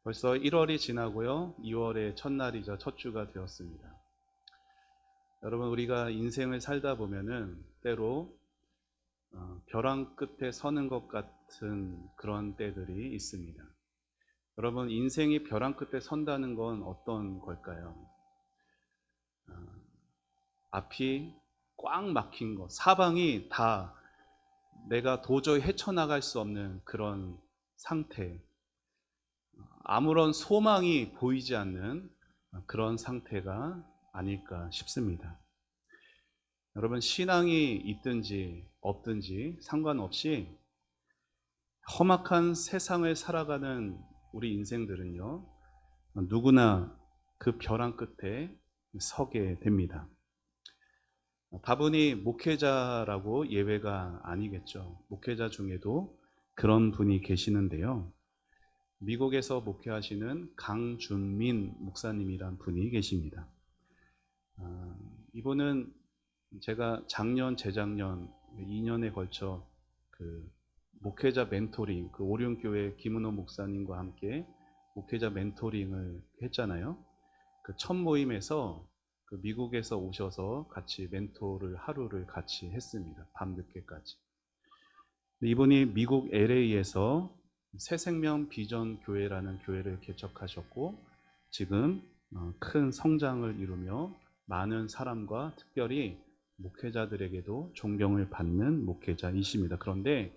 벌써 1월이 지나고요. 2월의 첫날이죠. 첫 주가 되었습니다. 여러분, 우리가 인생을 살다 보면은 때로 벼랑 끝에 서는 것 같은 그런 때들이 있습니다. 여러분, 인생이 벼랑 끝에 선다는 건 어떤 걸까요? 앞이 꽉 막힌 것, 사방이 다 내가 도저히 헤쳐나갈 수 없는 그런 상태, 아무런 소망이 보이지 않는 그런 상태가 아닐까 싶습니다. 여러분, 신앙이 있든지 없든지 상관없이 험악한 세상을 살아가는 우리 인생들은요, 누구나 그 벼랑 끝에 서게 됩니다. 다분히 목회자라고 예외가 아니겠죠. 목회자 중에도 그런 분이 계시는데요. 미국에서 목회하시는 강준민 목사님이란 분이 계십니다. 이분은 제가 작년, 재작년 2년에 걸쳐 그 목회자 멘토링, 그 오륜교회 김은호 목사님과 함께 목회자 멘토링을 했잖아요. 그 첫 모임에서 그 미국에서 오셔서 같이 멘토를 하루를 같이 했습니다. 밤늦게까지. 이분이 미국 LA에서 새생명 비전 교회라는 교회를 개척하셨고 지금 큰 성장을 이루며 많은 사람과 특별히 목회자들에게도 존경을 받는 목회자이십니다. 그런데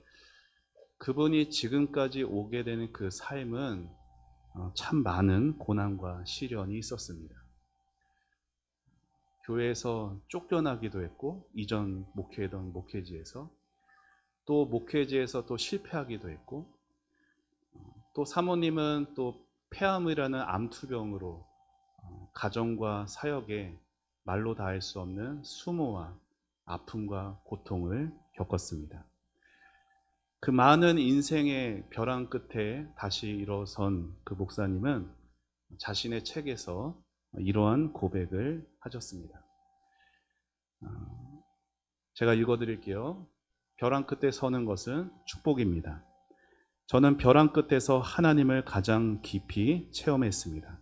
그분이 지금까지 오게 되는 그 삶은 참 많은 고난과 시련이 있었습니다. 교회에서 쫓겨나기도 했고, 이전 목회했던 목회지에서 또 목회지에서 또 실패하기도 했고, 또 사모님은 또 폐암이라는 암투병으로 가정과 사역에 말로 다할 수 없는 수모와 아픔과 고통을 겪었습니다. 그 많은 인생의 벼랑 끝에 다시 일어선 그 목사님은 자신의 책에서 이러한 고백을 하셨습니다. 제가 읽어드릴게요. 벼랑 끝에 서는 것은 축복입니다. 저는 벼랑 끝에서 하나님을 가장 깊이 체험했습니다.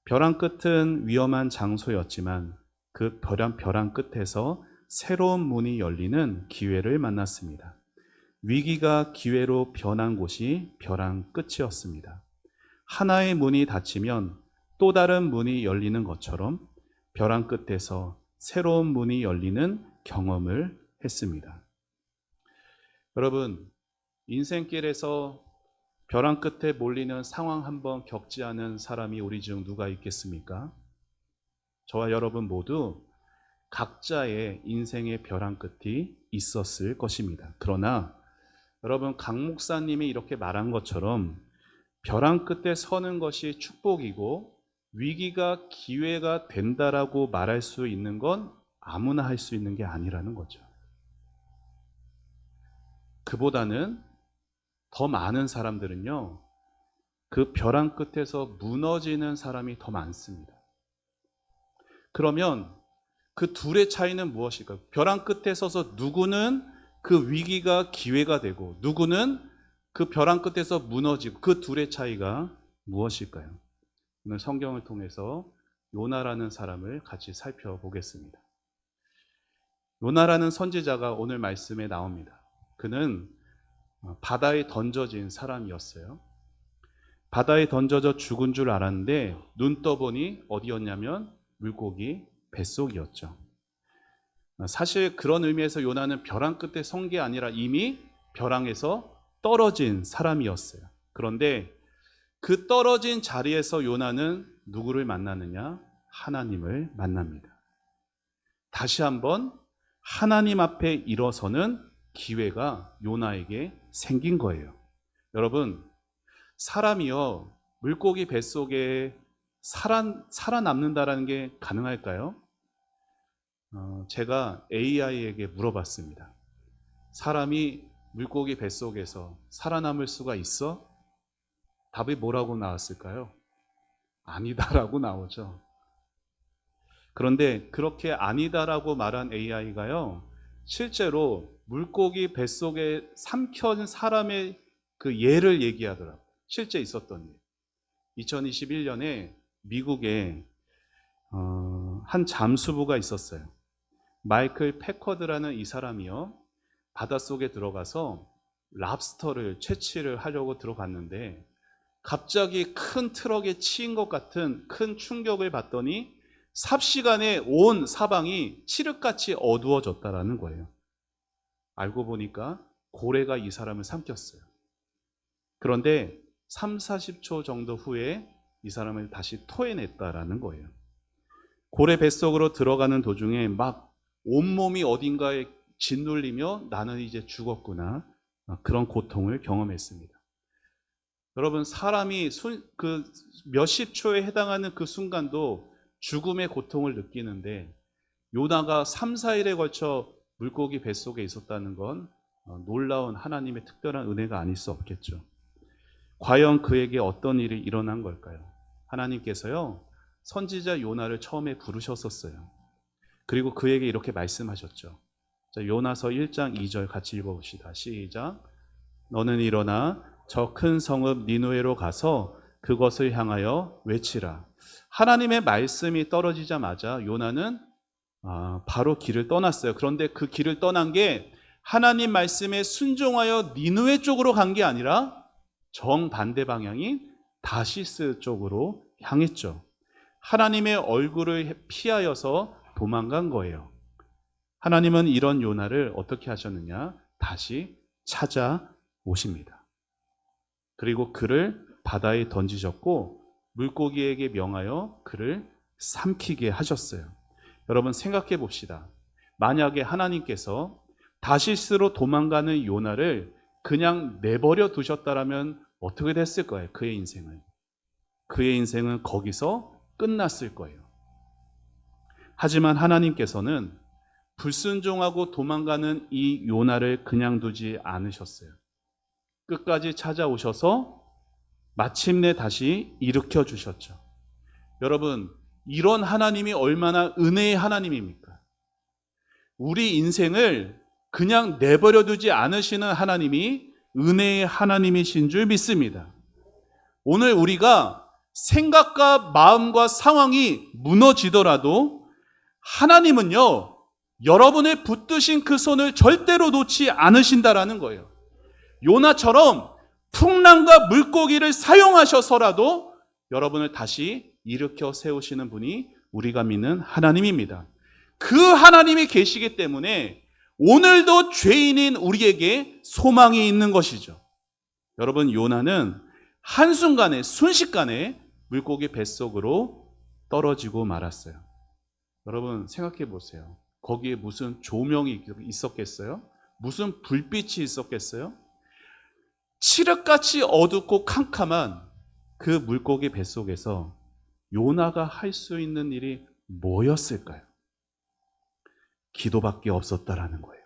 벼랑 끝은 위험한 장소였지만 그 벼랑 끝에서 새로운 문이 열리는 기회를 만났습니다. 위기가 기회로 변한 곳이 벼랑 끝이었습니다. 하나의 문이 닫히면 또 다른 문이 열리는 것처럼 벼랑 끝에서 새로운 문이 열리는 경험을 했습니다. 여러분, 인생길에서 벼랑 끝에 몰리는 상황 한번 겪지 않은 사람이 우리 중 누가 있겠습니까? 저와 여러분 모두 각자의 인생의 벼랑 끝이 있었을 것입니다. 그러나 여러분, 강 목사님이 이렇게 말한 것처럼 벼랑 끝에 서는 것이 축복이고 위기가 기회가 된다라고 말할 수 있는 건 아무나 할 수 있는 게 아니라는 거죠. 그보다는 더 많은 사람들은요, 그 벼랑 끝에서 무너지는 사람이 더 많습니다. 그러면 그 둘의 차이는 무엇일까요? 벼랑 끝에 서서 누구는 그 위기가 기회가 되고 누구는 그 벼랑 끝에서 무너지고 그 둘의 차이가 무엇일까요? 오늘 성경을 통해서 요나라는 사람을 같이 살펴보겠습니다. 요나라는 선지자가 오늘 말씀에 나옵니다. 그는 바다에 던져진 사람이었어요. 바다에 던져져 죽은 줄 알았는데 눈 떠보니 어디였냐면 물고기 뱃속이었죠. 사실 그런 의미에서 요나는 벼랑 끝에 선 게 아니라 이미 벼랑에서 떨어진 사람이었어요. 그런데 그 떨어진 자리에서 요나는 누구를 만나느냐? 하나님을 만납니다. 다시 한번 하나님 앞에 일어서는 기회가 요나에게 생긴 거예요. 여러분, 사람이요, 물고기 뱃속에 살아남는다라는 게 가능할까요? 제가 AI에게 물어봤습니다. 사람이 물고기 뱃속에서 살아남을 수가 있어? 답이 뭐라고 나왔을까요? 아니다라고 나오죠. 그런데 그렇게 아니다라고 말한 AI가요, 실제로 물고기 뱃속에 삼켜진 사람의 그 예를 얘기하더라고요. 실제 있었던 일. 2021년에 미국에 한 잠수부가 있었어요. 마이클 패커드라는 이 사람이요, 바닷속에 들어가서 랍스터를 채취를 하려고 들어갔는데 갑자기 큰 트럭에 치인 것 같은 큰 충격을 받더니 삽시간에 온 사방이 칠흑같이 어두워졌다라는 거예요. 알고 보니까 고래가 이 사람을 삼켰어요. 그런데 3, 40초 정도 후에 이 사람을 다시 토해냈다라는 거예요. 고래 뱃속으로 들어가는 도중에 막 온몸이 어딘가에 짓눌리며 나는 이제 죽었구나, 그런 고통을 경험했습니다. 여러분, 사람이 그 몇십 초에 해당하는 그 순간도 죽음의 고통을 느끼는데 요나가 3, 4일에 걸쳐 물고기 뱃속에 있었다는 건 놀라운 하나님의 특별한 은혜가 아닐 수 없겠죠. 과연 그에게 어떤 일이 일어난 걸까요? 하나님께서요, 선지자 요나를 처음에 부르셨었어요. 그리고 그에게 이렇게 말씀하셨죠. 자, 요나서 1장 2절 같이 읽어봅시다. 시작. 너는 일어나 저 큰 성읍 니느웨로 가서 그것을 향하여 외치라. 하나님의 말씀이 떨어지자마자 요나는 바로 길을 떠났어요. 그런데 그 길을 떠난 게 하나님 말씀에 순종하여 니느웨 쪽으로 간 게 아니라 정반대 방향인 다시스 쪽으로 향했죠. 하나님의 얼굴을 피하여서 도망간 거예요. 하나님은 이런 요나를 어떻게 하셨느냐? 다시 찾아오십니다. 그리고 그를 바다에 던지셨고 물고기에게 명하여 그를 삼키게 하셨어요. 여러분, 생각해 봅시다. 만약에 하나님께서 다시스로 도망가는 요나를 그냥 내버려 두셨다라면 어떻게 됐을 거예요? 그의 인생은 거기서 끝났을 거예요. 하지만 하나님께서는 불순종하고 도망가는 이 요나를 그냥 두지 않으셨어요. 끝까지 찾아오셔서 마침내 다시 일으켜 주셨죠. 여러분, 이런 하나님이 얼마나 은혜의 하나님입니까? 우리 인생을 그냥 내버려 두지 않으시는 하나님이 은혜의 하나님이신 줄 믿습니다. 오늘 우리가 생각과 마음과 상황이 무너지더라도 하나님은요, 여러분의 붙드신 그 손을 절대로 놓지 않으신다라는 거예요. 요나처럼 풍랑과 물고기를 사용하셔서라도 여러분을 다시 일으켜 세우시는 분이 우리가 믿는 하나님입니다. 그 하나님이 계시기 때문에 오늘도 죄인인 우리에게 소망이 있는 것이죠. 여러분, 요나는 한순간에, 순식간에 물고기 뱃속으로 떨어지고 말았어요. 여러분, 생각해 보세요. 거기에 무슨 조명이 있었겠어요? 무슨 불빛이 있었겠어요? 칠흑같이 어둡고 캄캄한 그 물고기 뱃속에서 요나가 할 수 있는 일이 뭐였을까요? 기도밖에 없었다라는 거예요.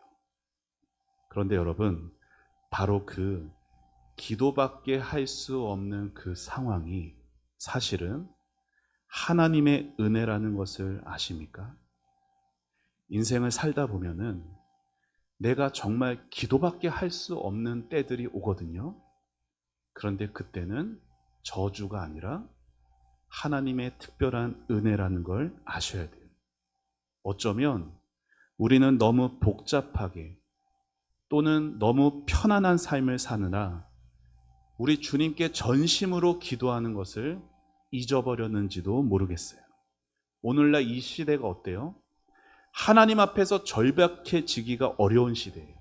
그런데 여러분, 바로 그 기도밖에 할 수 없는 그 상황이 사실은 하나님의 은혜라는 것을 아십니까? 인생을 살다 보면은 내가 정말 기도밖에 할 수 없는 때들이 오거든요. 그런데 그때는 저주가 아니라 하나님의 특별한 은혜라는 걸 아셔야 돼요. 어쩌면 우리는 너무 복잡하게 또는 너무 편안한 삶을 사느라 우리 주님께 전심으로 기도하는 것을 잊어버렸는지도 모르겠어요. 오늘날 이 시대가 어때요? 하나님 앞에서 절박해지기가 어려운 시대예요.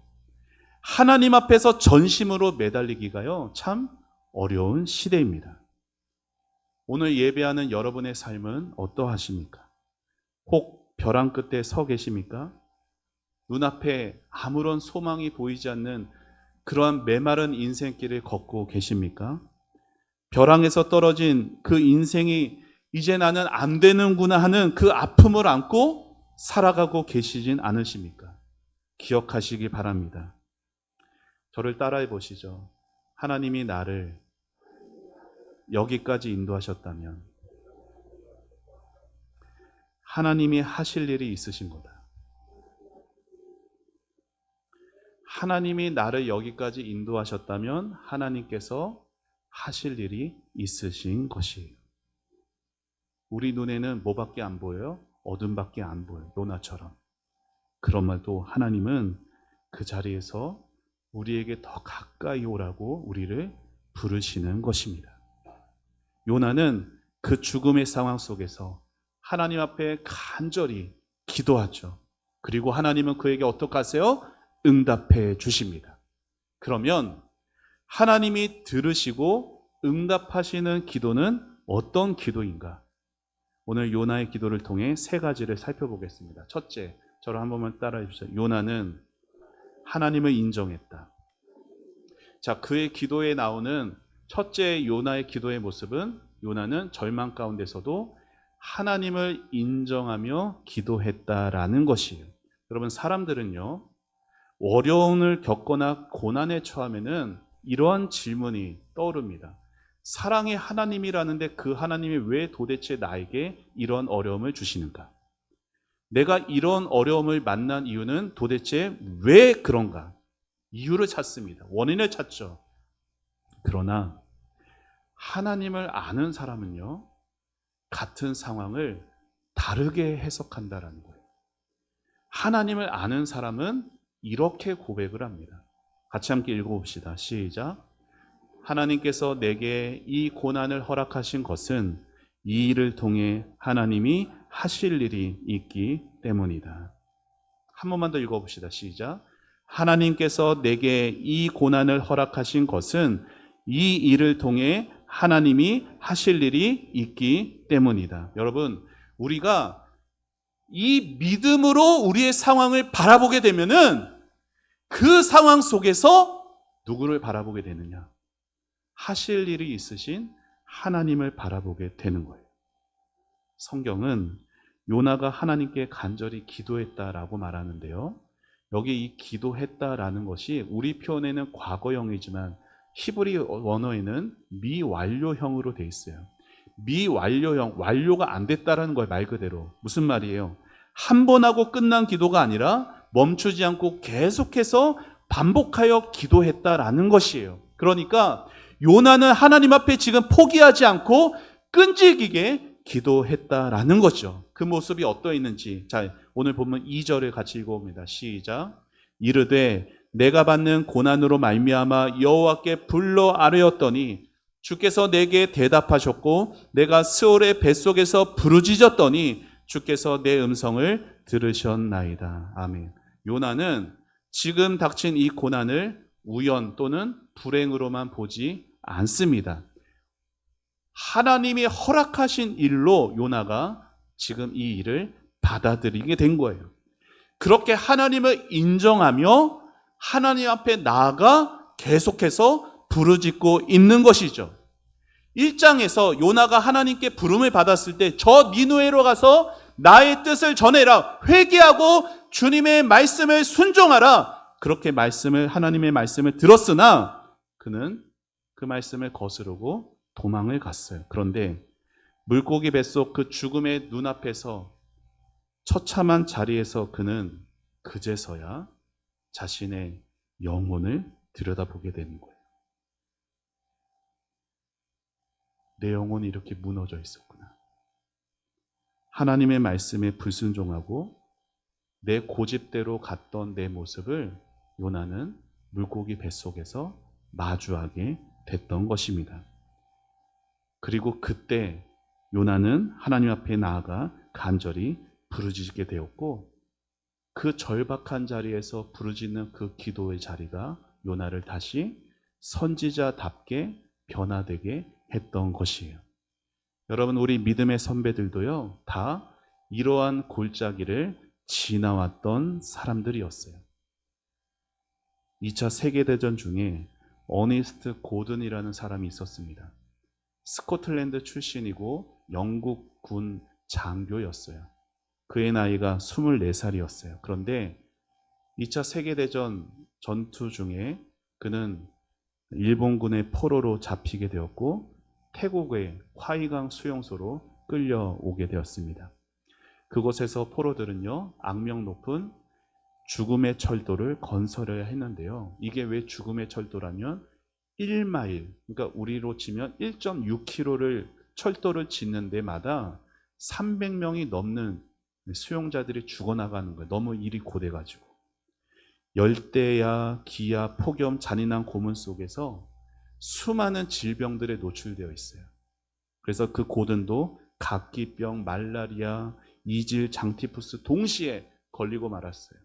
하나님 앞에서 전심으로 매달리기가요, 참 어려운 시대입니다. 오늘 예배하는 여러분의 삶은 어떠하십니까? 혹 벼랑 끝에 서 계십니까? 눈앞에 아무런 소망이 보이지 않는 그러한 메마른 인생길을 걷고 계십니까? 벼랑에서 떨어진 그 인생이 이제 나는 안 되는구나 하는 그 아픔을 안고 살아가고 계시진 않으십니까? 기억하시기 바랍니다. 저를 따라해 보시죠. 하나님이 나를 여기까지 인도하셨다면 하나님이 하실 일이 있으신 거다. 하나님이 나를 여기까지 인도하셨다면 하나님께서 하실 일이 있으신 것이에요. 우리 눈에는 뭐밖에 안 보여요? 어둠밖에 안 보여요. 요나처럼. 그런 말도 하나님은 그 자리에서 우리에게 더 가까이 오라고 우리를 부르시는 것입니다. 요나는 그 죽음의 상황 속에서 하나님 앞에 간절히 기도하죠. 그리고 하나님은 그에게 어떻게 하세요? 응답해 주십니다. 그러면 하나님이 들으시고 응답하시는 기도는 어떤 기도인가? 오늘 요나의 기도를 통해 세 가지를 살펴보겠습니다. 첫째, 저를 한 번만 따라해 주세요. 요나는 하나님을 인정했다. 자, 그의 기도에 나오는 첫째 요나의 기도의 모습은 요나는 절망 가운데서도 하나님을 인정하며 기도했다라는 것이에요. 여러분, 사람들은요, 어려움을 겪거나 고난에 처하면은 이러한 질문이 떠오릅니다. 사랑의 하나님이라는데 그 하나님이 왜 도대체 나에게 이런 어려움을 주시는가? 내가 이런 어려움을 만난 이유는 도대체 왜 그런가? 이유를 찾습니다. 원인을 찾죠. 그러나 하나님을 아는 사람은요, 같은 상황을 다르게 해석한다라는 거예요. 하나님을 아는 사람은 이렇게 고백을 합니다. 같이 함께 읽어봅시다. 시작. 하나님께서 내게 이 고난을 허락하신 것은 이 일을 통해 하나님이 하실 일이 있기 때문이다. 한 번만 더 읽어봅시다. 시작. 하나님께서 내게 이 고난을 허락하신 것은 이 일을 통해 하나님이 하실 일이 있기 때문이다. 여러분, 우리가 이 믿음으로 우리의 상황을 바라보게 되면은 그 상황 속에서 누구를 바라보게 되느냐? 하실 일이 있으신 하나님을 바라보게 되는 거예요. 성경은 요나가 하나님께 간절히 기도했다라고 말하는데요. 여기 이 기도했다라는 것이 우리 표현에는 과거형이지만 히브리 원어에는 미완료형으로 돼 있어요. 미완료형, 완료가 안 됐다라는 거예요. 말 그대로. 무슨 말이에요? 한 번 하고 끝난 기도가 아니라 멈추지 않고 계속해서 반복하여 기도했다라는 것이에요. 그러니까 요나는 하나님 앞에 지금 포기하지 않고 끈질기게 기도했다라는 거죠. 그 모습이 어떠했는지. 자, 오늘 보면 2절을 같이 읽어봅니다. 시작. 이르되 내가 받는 고난으로 말미암아 여호와께 불러 아뢰었더니 주께서 내게 대답하셨고 내가 스올의 뱃속에서 부르짖었더니 주께서 내 음성을 들으셨나이다. 아멘. 요나는 지금 닥친 이 고난을 우연 또는 불행으로만 보지 않습니다. 하나님이 허락하신 일로 요나가 지금 이 일을 받아들이게 된 거예요. 그렇게 하나님을 인정하며 하나님 앞에 나아가 계속해서 부르짖고 있는 것이죠. 1장에서 요나가 하나님께 부름을 받았을 때 저 니느웨로 가서 나의 뜻을 전해라, 회개하고 주님의 말씀을 순종하라, 그렇게 하나님의 말씀을 들었으나 그는 그 말씀을 거스르고 도망을 갔어요. 그런데 물고기 뱃속 그 죽음의 눈앞에서 처참한 자리에서 그는 그제서야 자신의 영혼을 들여다보게 되는 거예요. 내 영혼이 이렇게 무너져 있었구나. 하나님의 말씀에 불순종하고 내 고집대로 갔던 내 모습을 요나는 물고기 뱃속에서 마주하게 됐던 것입니다. 그리고 그때 요나는 하나님 앞에 나아가 간절히 부르짖게 되었고 그 절박한 자리에서 부르짖는 그 기도의 자리가 요나를 다시 선지자답게 변화되게 했던 것이에요. 여러분, 우리 믿음의 선배들도요, 다 이러한 골짜기를 지나왔던 사람들이었어요. 2차 세계대전 중에 어니스트 고든이라는 사람이 있었습니다. 스코틀랜드 출신이고 영국 군 장교였어요. 그의 나이가 24살이었어요. 그런데 2차 세계대전 전투 중에 그는 일본군의 포로로 잡히게 되었고 태국의 콰이강 수용소로 끌려오게 되었습니다. 그곳에서 포로들은요, 악명 높은 죽음의 철도를 건설해야 했는데요. 이게 왜 죽음의 철도라면 1마일, 그러니까 우리로 치면 1.6km를 철도를 짓는 데마다 300명이 넘는 수용자들이 죽어나가는 거예요. 너무 일이 고돼가지고. 열대야, 기야, 폭염, 잔인한 고문 속에서 수많은 질병들에 노출되어 있어요. 그래서 그 고든도 각기병, 말라리아, 이질, 장티푸스 동시에 걸리고 말았어요.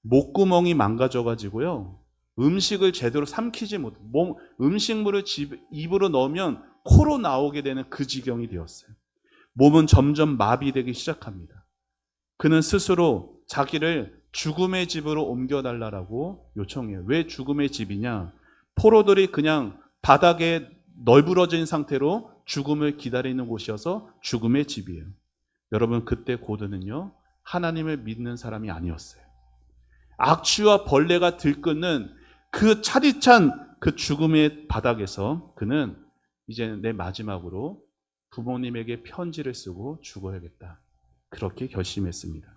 목구멍이 망가져가지고요. 음식을 제대로 삼키지 못, 음식물을 입으로 넣으면 코로 나오게 되는 그 지경이 되었어요. 몸은 점점 마비되기 시작합니다. 그는 스스로 자기를 죽음의 집으로 옮겨달라고 요청해요. 왜 죽음의 집이냐? 포로들이 그냥 바닥에 널브러진 상태로 죽음을 기다리는 곳이어서 죽음의 집이에요. 여러분, 그때 고든은요, 하나님을 믿는 사람이 아니었어요. 악취와 벌레가 들끓는 그 차디찬 그 죽음의 바닥에서 그는 이제 내 마지막으로 부모님에게 편지를 쓰고 죽어야겠다. 그렇게 결심했습니다.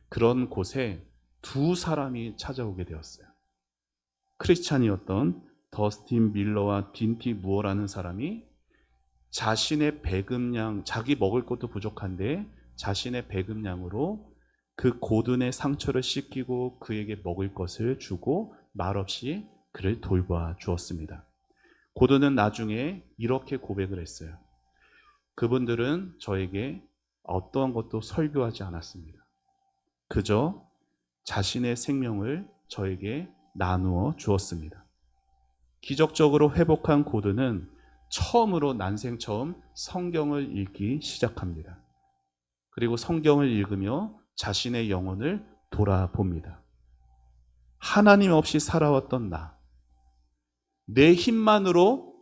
그런 곳에 두 사람이 찾아오게 되었어요. 크리스찬이었던 더스틴 밀러와 딘티 무어라는 사람이 자신의 배급량, 자기 먹을 것도 부족한데 자신의 배급량으로 그 고든의 상처를 씻기고 그에게 먹을 것을 주고 말없이 그를 돌봐 주었습니다. 고든은 나중에 이렇게 고백을 했어요. 그분들은 저에게 어떠한 것도 설교하지 않았습니다. 그저 자신의 생명을 저에게 나누어 주었습니다. 기적적으로 회복한 고든은 처음으로 난생 처음 성경을 읽기 시작합니다. 그리고 성경을 읽으며 자신의 영혼을 돌아봅니다. 하나님 없이 살아왔던 내 힘만으로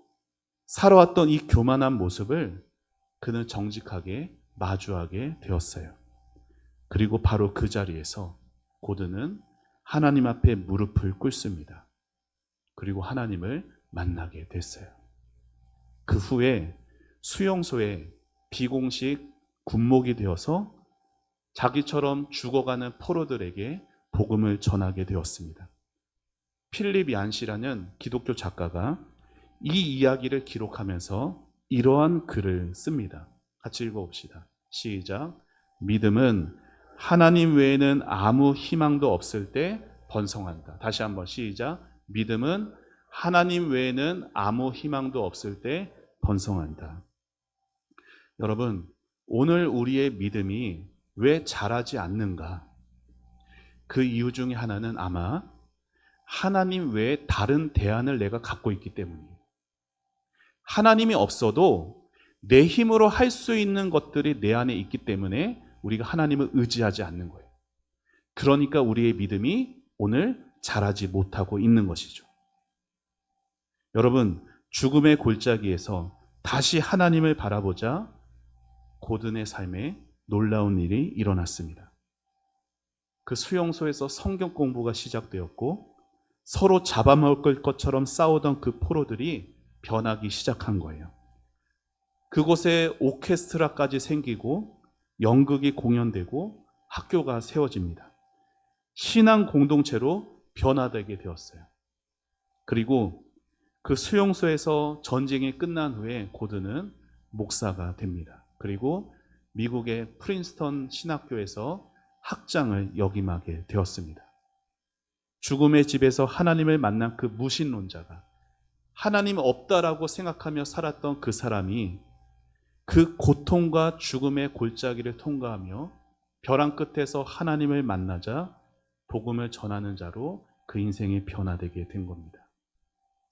살아왔던 이 교만한 모습을 그는 정직하게 마주하게 되었어요. 그리고 바로 그 자리에서 고든은 하나님 앞에 무릎을 꿇습니다. 그리고 하나님을 만나게 됐어요. 그 후에 수용소에 비공식 군목이 되어서 자기처럼 죽어가는 포로들에게 복음을 전하게 되었습니다. 필립 얀시라는 기독교 작가가 이 이야기를 기록하면서 이러한 글을 씁니다. 같이 읽어봅시다. 시작. 믿음은 하나님 외에는 아무 희망도 없을 때 번성한다. 다시 한번 시작. 믿음은 하나님 외에는 아무 희망도 없을 때 번성한다. 여러분, 오늘 우리의 믿음이 왜 자라지 않는가? 그 이유 중에 하나는 아마 하나님 외에 다른 대안을 내가 갖고 있기 때문이에요. 하나님이 없어도 내 힘으로 할 수 있는 것들이 내 안에 있기 때문에 우리가 하나님을 의지하지 않는 거예요. 그러니까 우리의 믿음이 오늘 자라지 못하고 있는 것이죠. 여러분, 죽음의 골짜기에서 다시 하나님을 바라보자 고든의 삶에 놀라운 일이 일어났습니다. 그 수용소에서 성경 공부가 시작되었고 서로 잡아먹을 것처럼 싸우던 그 포로들이 변하기 시작한 거예요. 그곳에 오케스트라까지 생기고 연극이 공연되고 학교가 세워집니다. 신앙 공동체로 변화되게 되었어요. 그리고 그 수용소에서 전쟁이 끝난 후에 고든은 목사가 됩니다. 그리고 미국의 프린스턴 신학교에서 학장을 역임하게 되었습니다. 죽음의 집에서 하나님을 만난 그 무신론자가, 하나님 없다라고 생각하며 살았던 그 사람이 그 고통과 죽음의 골짜기를 통과하며 벼랑 끝에서 하나님을 만나자 복음을 전하는 자로 그 인생이 변화되게 된 겁니다.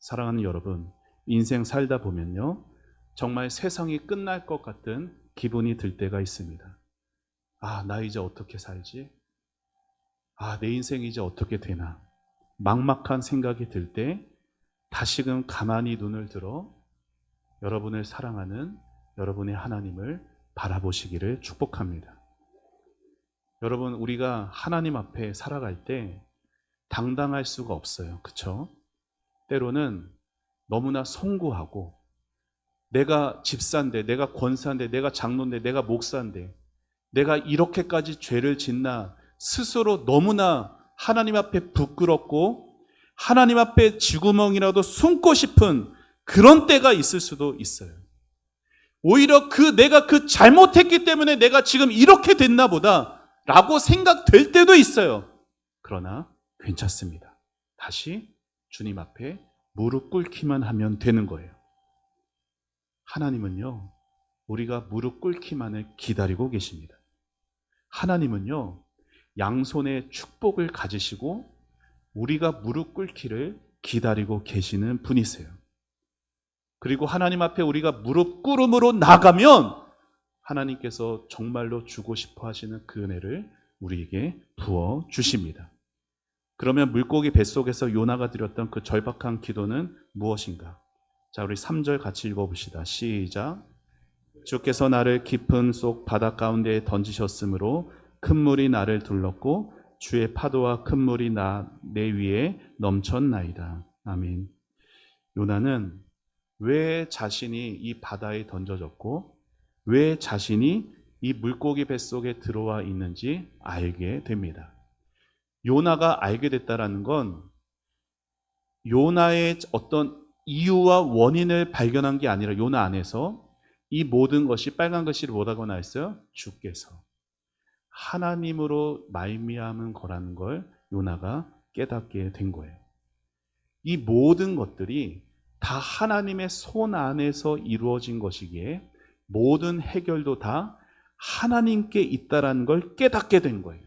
사랑하는 여러분, 인생 살다 보면요, 정말 세상이 끝날 것 같은 기분이 들 때가 있습니다. 아, 나 이제 어떻게 살지? 아, 내 인생이 이제 어떻게 되나? 막막한 생각이 들 때 다시금 가만히 눈을 들어 여러분을 사랑하는 여러분의 하나님을 바라보시기를 축복합니다. 여러분, 우리가 하나님 앞에 살아갈 때 당당할 수가 없어요. 그렇죠? 때로는 너무나 송구하고 내가 집사인데, 내가 권사인데, 내가 장로인데, 내가 목사인데 내가 이렇게까지 죄를 짓나 스스로 너무나 하나님 앞에 부끄럽고 하나님 앞에 쥐구멍이라도 숨고 싶은 그런 때가 있을 수도 있어요. 오히려 내가 잘못했기 때문에 내가 지금 이렇게 됐나 보다 라고 생각될 때도 있어요. 그러나 괜찮습니다. 다시 주님 앞에 무릎 꿇기만 하면 되는 거예요. 하나님은요, 우리가 무릎 꿇기만을 기다리고 계십니다. 하나님은요, 양손에 축복을 가지시고 우리가 무릎 꿇기를 기다리고 계시는 분이세요. 그리고 하나님 앞에 우리가 무릎 꿇음으로 나가면 하나님께서 정말로 주고 싶어 하시는 그 은혜를 우리에게 부어 주십니다. 그러면 물고기 뱃속에서 요나가 드렸던 그 절박한 기도는 무엇인가? 자, 우리 3절 같이 읽어봅시다. 시작. 주께서 나를 깊은 속 바다 가운데에 던지셨으므로 큰 물이 나를 둘렀고 주의 파도와 큰 물이 내 위에 넘쳤나이다. 아멘. 요나는 왜 자신이 이 바다에 던져졌고 왜 자신이 이 물고기 뱃속에 들어와 있는지 알게 됩니다. 요나가 알게 됐다라는 건 요나의 어떤 이유와 원인을 발견한 게 아니라 요나 안에서 이 모든 것이 빨간 글씨를 뭐라고 나와 있어요? 주께서 하나님으로 말미암은 거라는 걸 요나가 깨닫게 된 거예요. 이 모든 것들이 다 하나님의 손 안에서 이루어진 것이기에 모든 해결도 다 하나님께 있다라는 걸 깨닫게 된 거예요.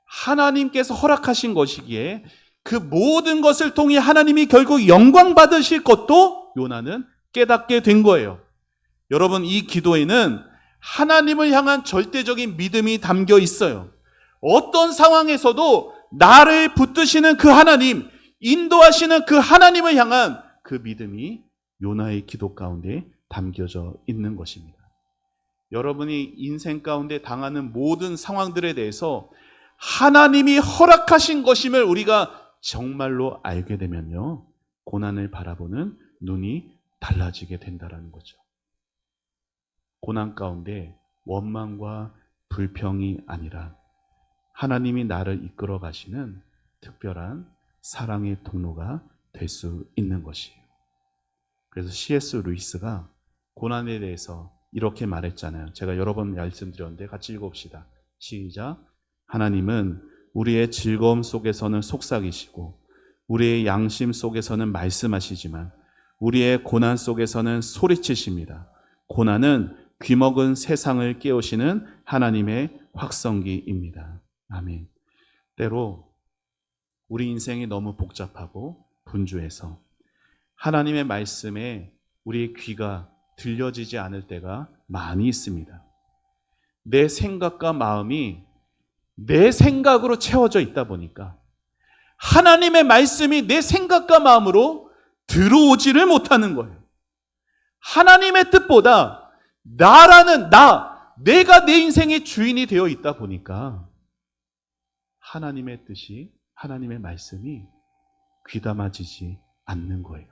하나님께서 허락하신 것이기에 그 모든 것을 통해 하나님이 결국 영광 받으실 것도 요나는 깨닫게 된 거예요. 여러분, 이 기도에는 하나님을 향한 절대적인 믿음이 담겨 있어요. 어떤 상황에서도 나를 붙드시는 그 하나님, 인도하시는 그 하나님을 향한 그 믿음이 요나의 기도 가운데 담겨져 있는 것입니다. 여러분이 인생 가운데 당하는 모든 상황들에 대해서 하나님이 허락하신 것임을 우리가 정말로 알게 되면요, 고난을 바라보는 눈이 달라지게 된다는 거죠. 고난 가운데 원망과 불평이 아니라 하나님이 나를 이끌어 가시는 특별한 사랑의 통로가 될 수 있는 것이에요. 그래서 C.S. 루이스가 고난에 대해서 이렇게 말했잖아요. 제가 여러 번 말씀드렸는데 같이 읽어봅시다. 시작. 하나님은 우리의 즐거움 속에서는 속삭이시고 우리의 양심 속에서는 말씀하시지만 우리의 고난 속에서는 소리치십니다. 고난은 귀먹은 세상을 깨우시는 하나님의 확성기입니다. 아멘. 때로 우리 인생이 너무 복잡하고 분주해서 하나님의 말씀에 우리의 귀가 들려지지 않을 때가 많이 있습니다. 내 생각과 마음이 내 생각으로 채워져 있다 보니까 하나님의 말씀이 내 생각과 마음으로 들어오지를 못하는 거예요. 하나님의 뜻보다 내가 내 인생의 주인이 되어 있다 보니까 하나님의 뜻이, 하나님의 말씀이 귀담아지지 않는 거예요.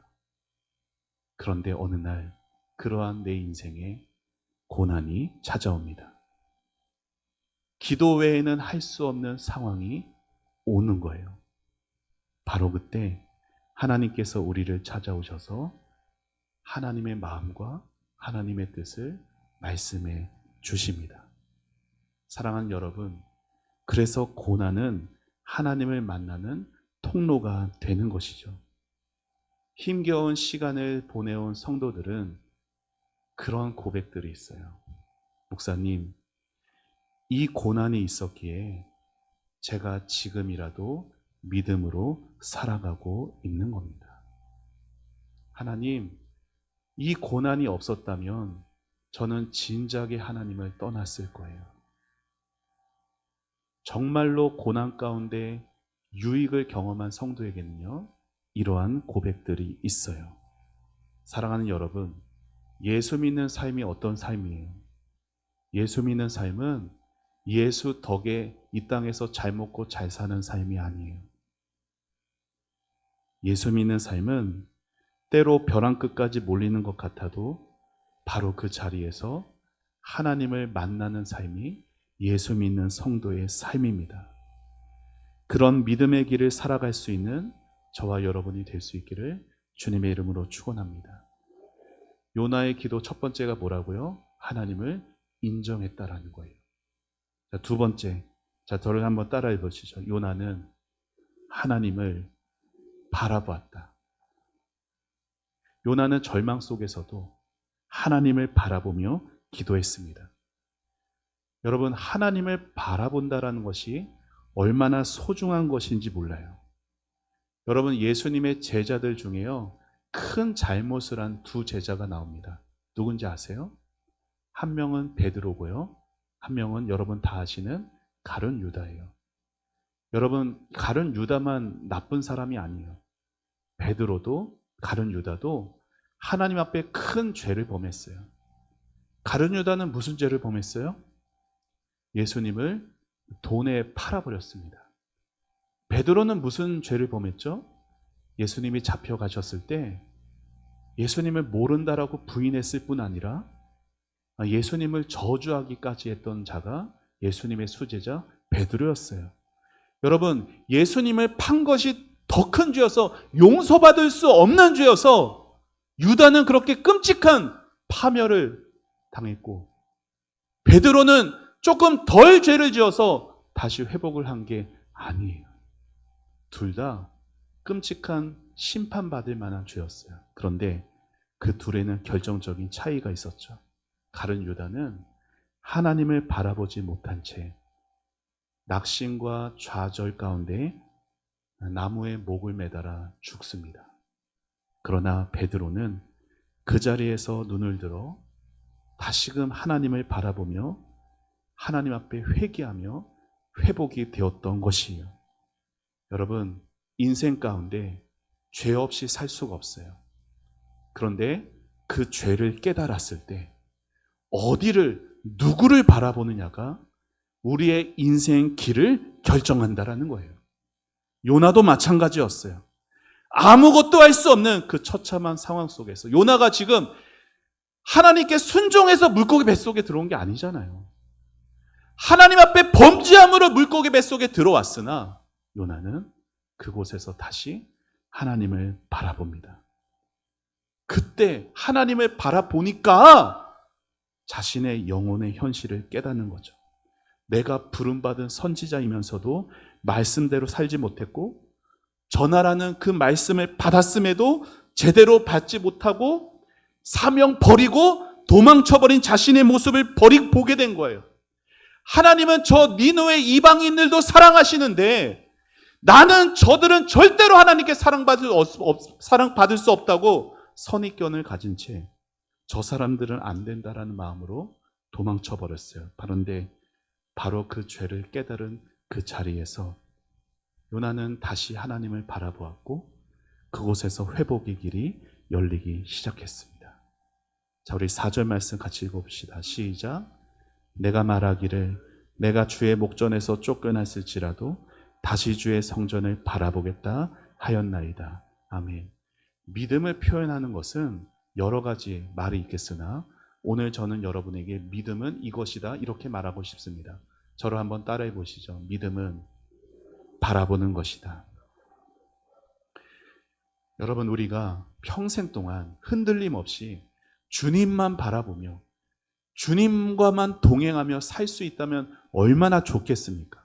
그런데 어느 날 그러한 내 인생에 고난이 찾아옵니다. 기도 외에는 할 수 없는 상황이 오는 거예요. 바로 그때 하나님께서 우리를 찾아오셔서 하나님의 마음과 하나님의 뜻을 말씀해 주십니다. 사랑하는 여러분, 그래서 고난은 하나님을 만나는 통로가 되는 것이죠. 힘겨운 시간을 보내온 성도들은 그런 고백들이 있어요. 목사님, 이 고난이 있었기에 제가 지금이라도 믿음으로 살아가고 있는 겁니다. 하나님, 이 고난이 없었다면 저는 진작에 하나님을 떠났을 거예요. 정말로 고난 가운데 유익을 경험한 성도에게는요, 이러한 고백들이 있어요. 사랑하는 여러분, 예수 믿는 삶이 어떤 삶이에요? 예수 믿는 삶은 예수 덕에 이 땅에서 잘 먹고 잘 사는 삶이 아니에요. 예수 믿는 삶은 때로 벼랑 끝까지 몰리는 것 같아도 바로 그 자리에서 하나님을 만나는 삶이 예수 믿는 성도의 삶입니다. 그런 믿음의 길을 살아갈 수 있는 저와 여러분이 될 수 있기를 주님의 이름으로 축원합니다. 요나의 기도 첫 번째가 뭐라고요? 하나님을 인정했다라는 거예요. 자, 두 번째, 저를 한번 따라해 보시죠. 요나는 하나님을 바라보았다. 요나는 절망 속에서도 하나님을 바라보며 기도했습니다. 여러분, 하나님을 바라본다라는 것이 얼마나 소중한 것인지 몰라요. 여러분, 예수님의 제자들 중에요, 큰 잘못을 한 두 제자가 나옵니다. 누군지 아세요? 한 명은 베드로고요, 한 명은 여러분 다 아시는 가룟 유다예요. 여러분, 가룟 유다만 나쁜 사람이 아니에요. 베드로도 가룟 유다도 하나님 앞에 큰 죄를 범했어요. 가룟 유다는 무슨 죄를 범했어요? 예수님을 돈에 팔아버렸습니다. 베드로는 무슨 죄를 범했죠? 예수님이 잡혀가셨을 때 예수님을 모른다라고 부인했을 뿐 아니라 예수님을 저주하기까지 했던 자가 예수님의 수제자 베드로였어요. 여러분, 예수님을 판 것이 더 큰 죄여서 용서받을 수 없는 죄여서 유다는 그렇게 끔찍한 파멸을 당했고, 베드로는 조금 덜 죄를 지어서 다시 회복을 한 게 아니에요. 둘 다 끔찍한 심판받을 만한 죄였어요. 그런데 그 둘에는 결정적인 차이가 있었죠. 가룟 유다는 하나님을 바라보지 못한 채 낙심과 좌절 가운데 나무에 목을 매달아 죽습니다. 그러나 베드로는 그 자리에서 눈을 들어 다시금 하나님을 바라보며 하나님 앞에 회개하며 회복이 되었던 것이에요. 여러분, 인생 가운데 죄 없이 살 수가 없어요. 그런데 그 죄를 깨달았을 때 어디를, 누구를 바라보느냐가 우리의 인생 길을 결정한다라는 거예요. 요나도 마찬가지였어요. 아무것도 할 수 없는 그 처참한 상황 속에서 요나가 지금 하나님께 순종해서 물고기 뱃속에 들어온 게 아니잖아요. 하나님 앞에 범죄함으로 물고기 뱃속에 들어왔으나 요나는 그곳에서 다시 하나님을 바라봅니다. 그때 하나님을 바라보니까 자신의 영혼의 현실을 깨닫는 거죠. 내가 부름받은 선지자이면서도 말씀대로 살지 못했고, 전하라는 그 말씀을 받았음에도 제대로 받지 못하고 사명 버리고 도망쳐버린 자신의 모습을 보게 된 거예요. 하나님은 저 니느웨 이방인들도 사랑하시는데 나는 저들은 절대로 하나님께 사랑받을 수 없다고 선입견을 가진 채 저 사람들은 안 된다라는 마음으로 도망쳐버렸어요. 그런데 바로 그 죄를 깨달은 그 자리에서 요나는 다시 하나님을 바라보았고 그곳에서 회복의 길이 열리기 시작했습니다. 자, 우리 4절 말씀 같이 읽어봅시다. 시작. 내가 말하기를 내가 주의 목전에서 쫓겨났을지라도 다시 주의 성전을 바라보겠다 하였나이다. 아멘. 믿음을 표현하는 것은 여러 가지 말이 있겠으나 오늘 저는 여러분에게 믿음은 이것이다 이렇게 말하고 싶습니다. 저를 한번 따라해 보시죠. 믿음은 바라보는 것이다. 여러분, 우리가 평생 동안 흔들림 없이 주님만 바라보며 주님과만 동행하며 살 수 있다면 얼마나 좋겠습니까?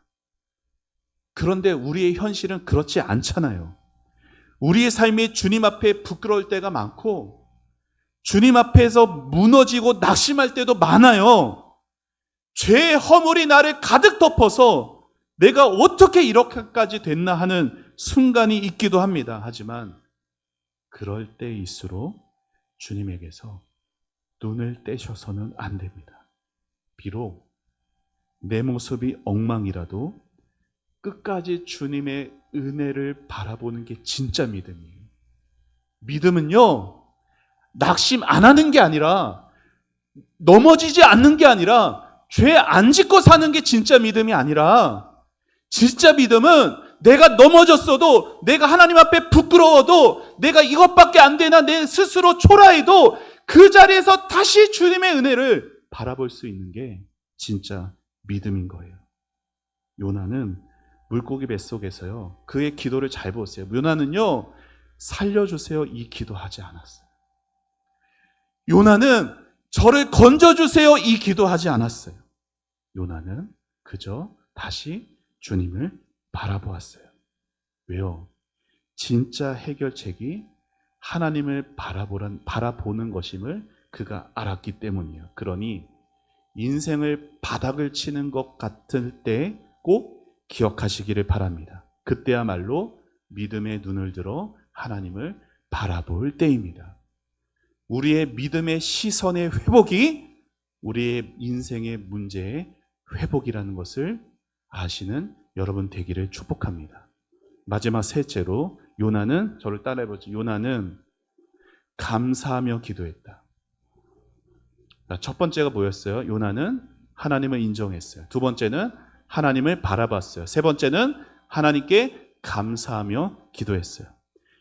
그런데 우리의 현실은 그렇지 않잖아요. 우리의 삶이 주님 앞에 부끄러울 때가 많고 주님 앞에서 무너지고 낙심할 때도 많아요. 죄의 허물이 나를 가득 덮어서 내가 어떻게 이렇게까지 됐나 하는 순간이 있기도 합니다. 하지만 그럴 때일수록 주님에게서 눈을 떼셔서는 안 됩니다. 비록 내 모습이 엉망이라도 끝까지 주님의 은혜를 바라보는 게 진짜 믿음이에요. 믿음은요, 낙심 안 하는 게 아니라, 넘어지지 않는 게 아니라, 죄 안 짓고 사는 게 진짜 믿음이 아니라, 진짜 믿음은 내가 넘어졌어도, 내가 하나님 앞에 부끄러워도, 내가 이것밖에 안 되나 내 스스로 초라해도 그 자리에서 다시 주님의 은혜를 바라볼 수 있는 게 진짜 믿음인 거예요. 요나는 물고기 뱃속에서요. 그의 기도를 잘 보세요. 요나는요. 살려주세요 이 기도하지 않았어요. 요나는 저를 건져주세요 이 기도하지 않았어요. 요나는 그저 다시 주님을 바라보았어요. 왜요? 진짜 해결책이 하나님을 바라보는 것임을 그가 알았기 때문이에요. 그러니 인생을 바닥을 치는 것 같을 때 꼭 기억하시기를 바랍니다. 그때야말로 믿음의 눈을 들어 하나님을 바라볼 때입니다. 우리의 믿음의 시선의 회복이 우리의 인생의 문제의 회복이라는 것을 아시는 여러분 되기를 축복합니다. 마지막 셋째로 요나는, 저를 따라해보죠. 요나는 감사하며 기도했다. 첫 번째가 뭐였어요? 요나는 하나님을 인정했어요. 두 번째는 하나님을 바라봤어요. 세 번째는 하나님께 감사하며 기도했어요.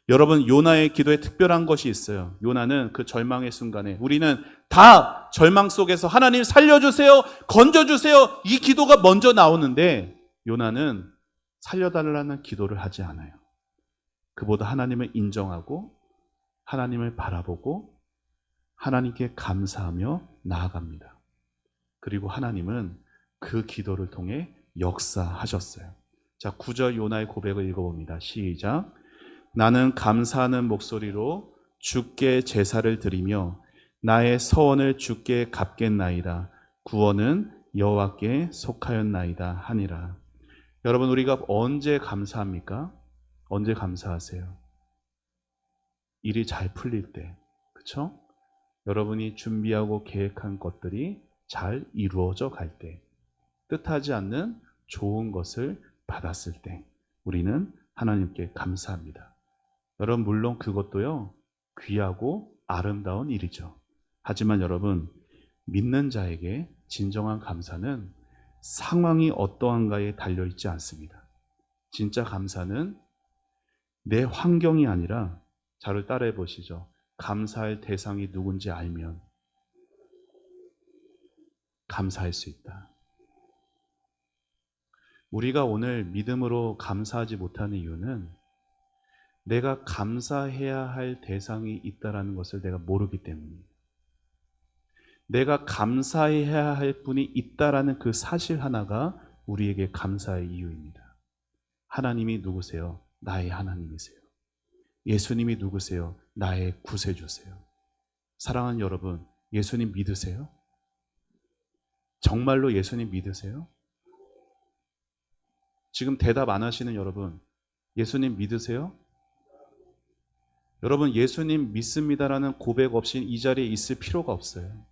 여러분, 요나의 기도에 특별한 것이 있어요. 요나는 그 절망의 순간에, 우리는 다 절망 속에서 하나님 살려주세요, 건져주세요, 이 기도가 먼저 나오는데 요나는 살려달라는 기도를 하지 않아요. 그보다 하나님을 인정하고 하나님을 바라보고 하나님께 감사하며 나아갑니다. 그리고 하나님은 그 기도를 통해 역사하셨어요. 자, 9절 요나의 고백을 읽어봅니다. 시작. 나는 감사하는 목소리로 주께 제사를 드리며 나의 서원을 주께 갚겠나이다. 구원은 여호와께 속하였나이다 하니라. 여러분, 우리가 언제 감사합니까? 언제 감사하세요? 일이 잘 풀릴 때, 그렇죠? 여러분이 준비하고 계획한 것들이 잘 이루어져 갈 때, 뜻하지 않는 좋은 것을 받았을 때 우리는 하나님께 감사합니다. 여러분, 물론 그것도요 귀하고 아름다운 일이죠. 하지만 여러분, 믿는 자에게 진정한 감사는 상황이 어떠한가에 달려있지 않습니다. 진짜 감사는 내 환경이 아니라, 저를 따라해 보시죠. 감사할 대상이 누군지 알면 감사할 수 있다. 우리가 오늘 믿음으로 감사하지 못하는 이유는 내가 감사해야 할 대상이 있다는 것을 내가 모르기 때문이에요. 내가 감사해야 할 분이 있다는 그 사실 하나가 우리에게 감사의 이유입니다. 하나님이 누구세요? 나의 하나님이세요. 예수님이 누구세요? 나의 구세주세요. 사랑하는 여러분, 예수님 믿으세요? 정말로 예수님 믿으세요? 지금 대답 안 하시는 여러분, 예수님 믿으세요? 여러분, 예수님 믿습니다라는 고백 없이 이 자리에 있을 필요가 없어요.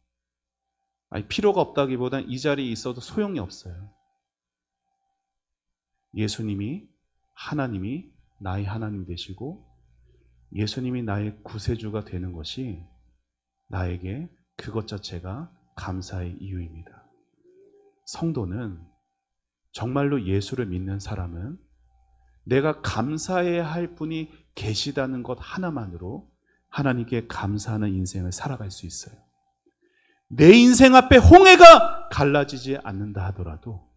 아니, 필요가 없다기보단 이 자리에 있어도 소용이 없어요. 예수님이, 하나님이 나의 하나님 되시고 예수님이 나의 구세주가 되는 것이 나에게 그것 자체가 감사의 이유입니다. 성도는, 정말로 예수를 믿는 사람은 내가 감사해야 할 분이 계시다는 것 하나만으로 하나님께 감사하는 인생을 살아갈 수 있어요. 내 인생 앞에 홍해가 갈라지지 않는다 하더라도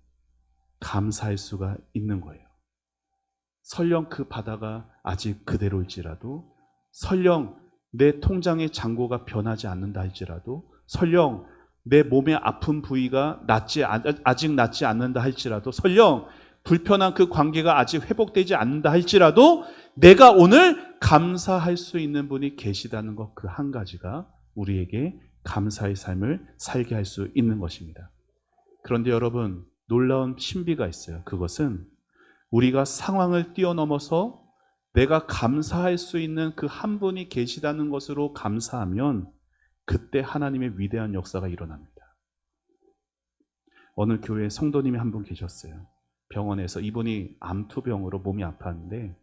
감사할 수가 있는 거예요. 설령 그 바다가 아직 그대로일지라도, 설령 내 통장의 잔고가 변하지 않는다 할지라도, 설령 내 몸의 아픈 부위가 아직 낫지 않는다 할지라도, 설령 불편한 그 관계가 아직 회복되지 않는다 할지라도 내가 오늘 감사할 수 있는 분이 계시다는 것, 그 한 가지가 우리에게 감사의 삶을 살게 할 수 있는 것입니다. 그런데 여러분, 놀라운 신비가 있어요. 그것은 우리가 상황을 뛰어넘어서 내가 감사할 수 있는 그 한 분이 계시다는 것으로 감사하면 그때 하나님의 위대한 역사가 일어납니다. 어느 교회에 성도님이 한 분 계셨어요. 병원에서, 이분이 암투병으로 몸이 아팠는데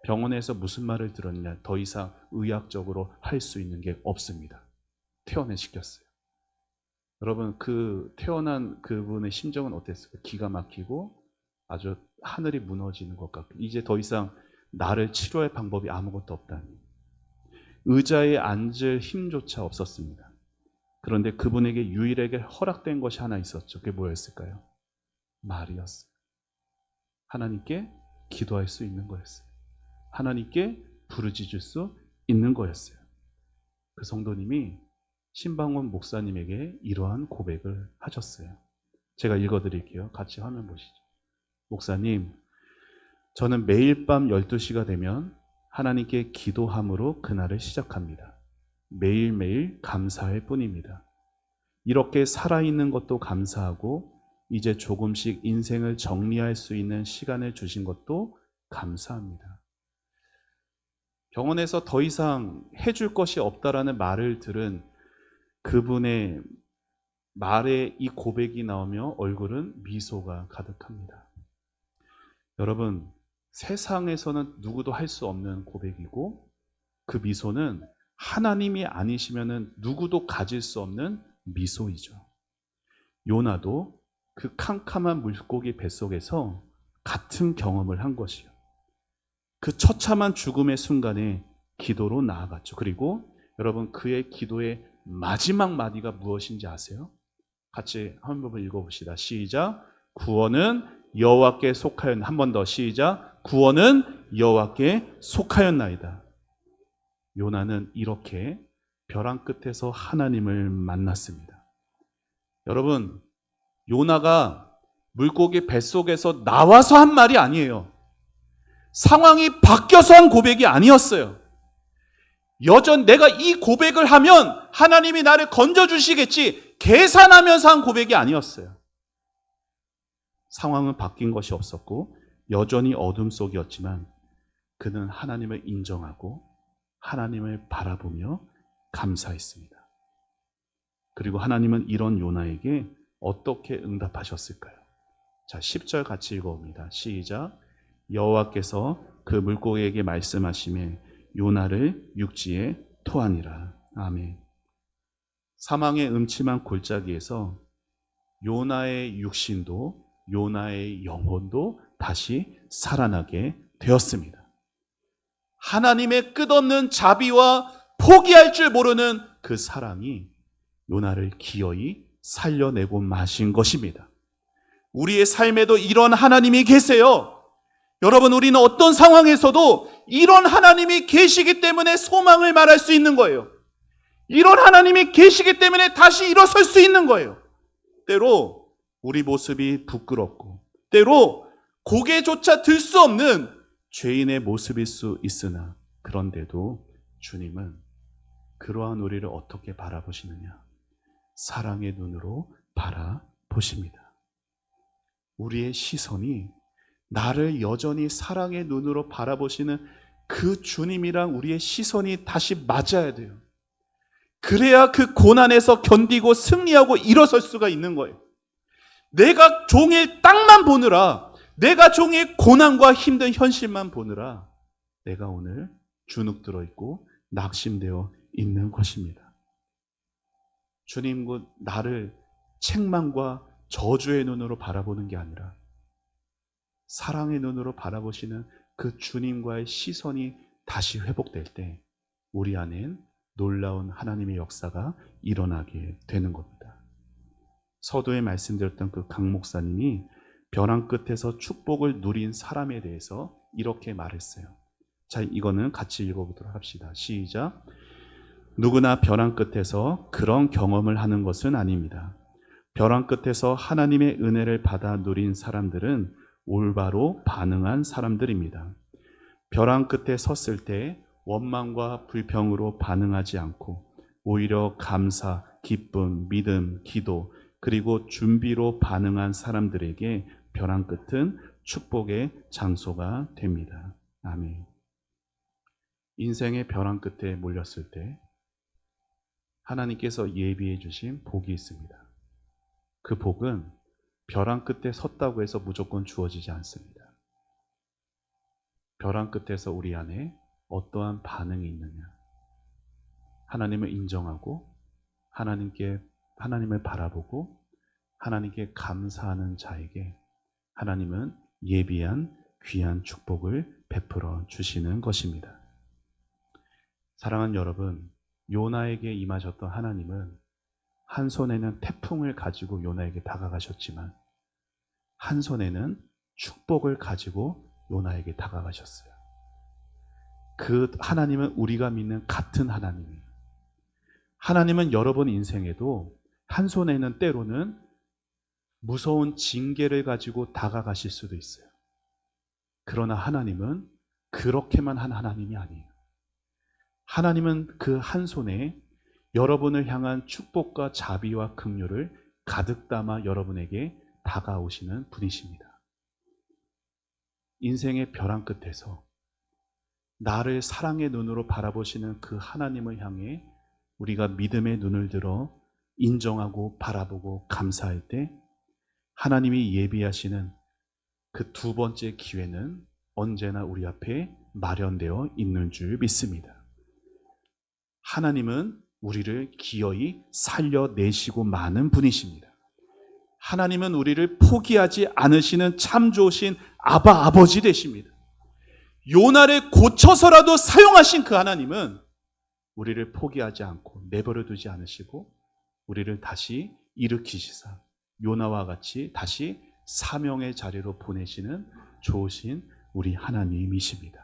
병원에서 무슨 말을 들었냐, 더 이상 의학적으로 할 수 있는 게 없습니다. 퇴원시켰어요. 여러분, 그 퇴원한 그분의 심정은 어땠을까요? 기가 막히고 아주 하늘이 무너지는 것 같고, 이제 더 이상 나를 치료할 방법이 아무것도 없다니, 의자에 앉을 힘조차 없었습니다. 그런데 그분에게 유일하게 허락된 것이 하나 있었죠. 그게 뭐였을까요? 말이었어요. 하나님께 기도할 수 있는 거였어요. 하나님께 부르짖을 수 있는 거였어요. 그 성도님이 신방원 목사님에게 이러한 고백을 하셨어요. 제가 읽어드릴게요. 같이 화면 보시죠. 목사님, 저는 매일 밤 12시가 되면 하나님께 기도함으로 그날을 시작합니다. 매일매일 감사할 뿐입니다. 이렇게 살아있는 것도 감사하고 이제 조금씩 인생을 정리할 수 있는 시간을 주신 것도 감사합니다. 병원에서 더 이상 해줄 것이 없다라는 말을 들은 그분의 말에 이 고백이 나오며 얼굴은 미소가 가득합니다. 여러분, 세상에서는 누구도 할 수 없는 고백이고 그 미소는 하나님이 아니시면 누구도 가질 수 없는 미소이죠. 요나도 그 캄캄한 물고기 뱃속에서 같은 경험을 한 것이요. 그 처참한 죽음의 순간에 기도로 나아갔죠. 그리고 여러분, 그의 기도의 마지막 마디가 무엇인지 아세요? 같이 한번 읽어봅시다. 시작. 구원은 여호와께 속하였. 한 번 더 시작. 구원은 여호와께 속하였나이다. 요나는 이렇게 벼랑 끝에서 하나님을 만났습니다. 여러분, 요나가 물고기 뱃속에서 나와서 한 말이 아니에요. 상황이 바뀌어서 한 고백이 아니었어요. 내가 이 고백을 하면 하나님이 나를 건져주시겠지 계산하면서 한 고백이 아니었어요. 상황은 바뀐 것이 없었고 여전히 어둠 속이었지만 그는 하나님을 인정하고 하나님을 바라보며 감사했습니다. 그리고 하나님은 이런 요나에게 어떻게 응답하셨을까요? 자, 10절 같이 읽어봅니다. 시작. 여호와께서 그 물고기에게 말씀하시매 요나를 육지에 토하니라. 아멘. 사망의 음침한 골짜기에서 요나의 육신도 요나의 영혼도 다시 살아나게 되었습니다. 하나님의 끝없는 자비와 포기할 줄 모르는 그 사랑이 요나를 기어이 살려내고 마신 것입니다. 우리의 삶에도 이런 하나님이 계세요. 여러분, 우리는 어떤 상황에서도 이런 하나님이 계시기 때문에 소망을 말할 수 있는 거예요. 이런 하나님이 계시기 때문에 다시 일어설 수 있는 거예요. 때로 우리 모습이 부끄럽고 때로 고개조차 들 수 없는 죄인의 모습일 수 있으나 그런데도 주님은 그러한 우리를 어떻게 바라보시느냐? 사랑의 눈으로 바라보십니다. 우리의 시선이 나를 여전히 사랑의 눈으로 바라보시는 그 주님이랑 우리의 시선이 다시 맞아야 돼요. 그래야 그 고난에서 견디고 승리하고 일어설 수가 있는 거예요. 내가 종일 땅만 보느라, 내가 종일 고난과 힘든 현실만 보느라 내가 오늘 주눅 들어있고 낙심되어 있는 것입니다. 주님 곧 나를 책망과 저주의 눈으로 바라보는 게 아니라 사랑의 눈으로 바라보시는 그 주님과의 시선이 다시 회복될 때 우리 안엔 놀라운 하나님의 역사가 일어나게 되는 겁니다. 서두에 말씀드렸던 그 강 목사님이 벼랑 끝에서 축복을 누린 사람에 대해서 이렇게 말했어요. 자, 이거는 같이 읽어보도록 합시다. 시작. 누구나 벼랑 끝에서 그런 경험을 하는 것은 아닙니다. 벼랑 끝에서 하나님의 은혜를 받아 누린 사람들은 올바로 반응한 사람들입니다. 벼랑 끝에 섰을 때 원망과 불평으로 반응하지 않고 오히려 감사, 기쁨, 믿음, 기도, 그리고 준비로 반응한 사람들에게 벼랑 끝은 축복의 장소가 됩니다. 아멘. 인생의 벼랑 끝에 몰렸을 때 하나님께서 예비해 주신 복이 있습니다. 그 복은 벼랑 끝에 섰다고 해서 무조건 주어지지 않습니다. 벼랑 끝에서 우리 안에 어떠한 반응이 있느냐, 하나님을 인정하고 하나님을 바라보고 하나님께 감사하는 자에게 하나님은 예비한 귀한 축복을 베풀어 주시는 것입니다. 사랑하는 여러분, 요나에게 임하셨던 하나님은 한 손에는 태풍을 가지고 요나에게 다가가셨지만 한 손에는 축복을 가지고 요나에게 다가가셨어요. 그 하나님은 우리가 믿는 같은 하나님이에요. 하나님은 여러분 인생에도 한 손에는 때로는 무서운 징계를 가지고 다가가실 수도 있어요. 그러나 하나님은 그렇게만 한 하나님이 아니에요. 하나님은 그 한 손에 여러분을 향한 축복과 자비와 긍휼을 가득 담아 여러분에게 다가오시는 분이십니다. 인생의 벼랑 끝에서 나를 사랑의 눈으로 바라보시는 그 하나님을 향해 우리가 믿음의 눈을 들어 인정하고 바라보고 감사할 때 하나님이 예비하시는 그 두 번째 기회는 언제나 우리 앞에 마련되어 있는 줄 믿습니다. 하나님은 우리를 기어이 살려내시고 마는 분이십니다. 하나님은 우리를 포기하지 않으시는 참 좋으신 아바 아버지 되십니다. 요나를 고쳐서라도 사용하신 그 하나님은 우리를 포기하지 않고 내버려 두지 않으시고 우리를 다시 일으키시사 요나와 같이 다시 사명의 자리로 보내시는 좋으신 우리 하나님이십니다.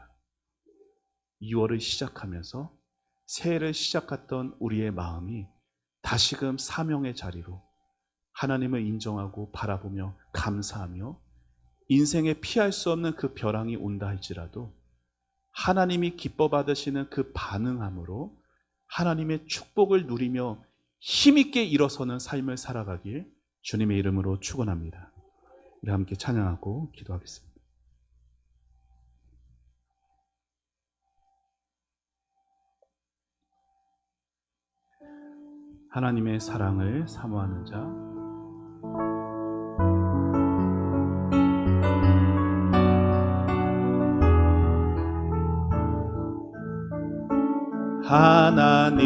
2월을 시작하면서 새해를 시작했던 우리의 마음이 다시금 사명의 자리로 하나님을 인정하고 바라보며 감사하며 인생에 피할 수 없는 그 벼랑이 온다 할지라도 하나님이 기뻐 받으시는 그 반응함으로 하나님의 축복을 누리며 힘있게 일어서는 삶을 살아가길 주님의 이름으로 축원합니다. 우리 함께 찬양하고 기도하겠습니다. 하나님의 사랑을 사모하는 자,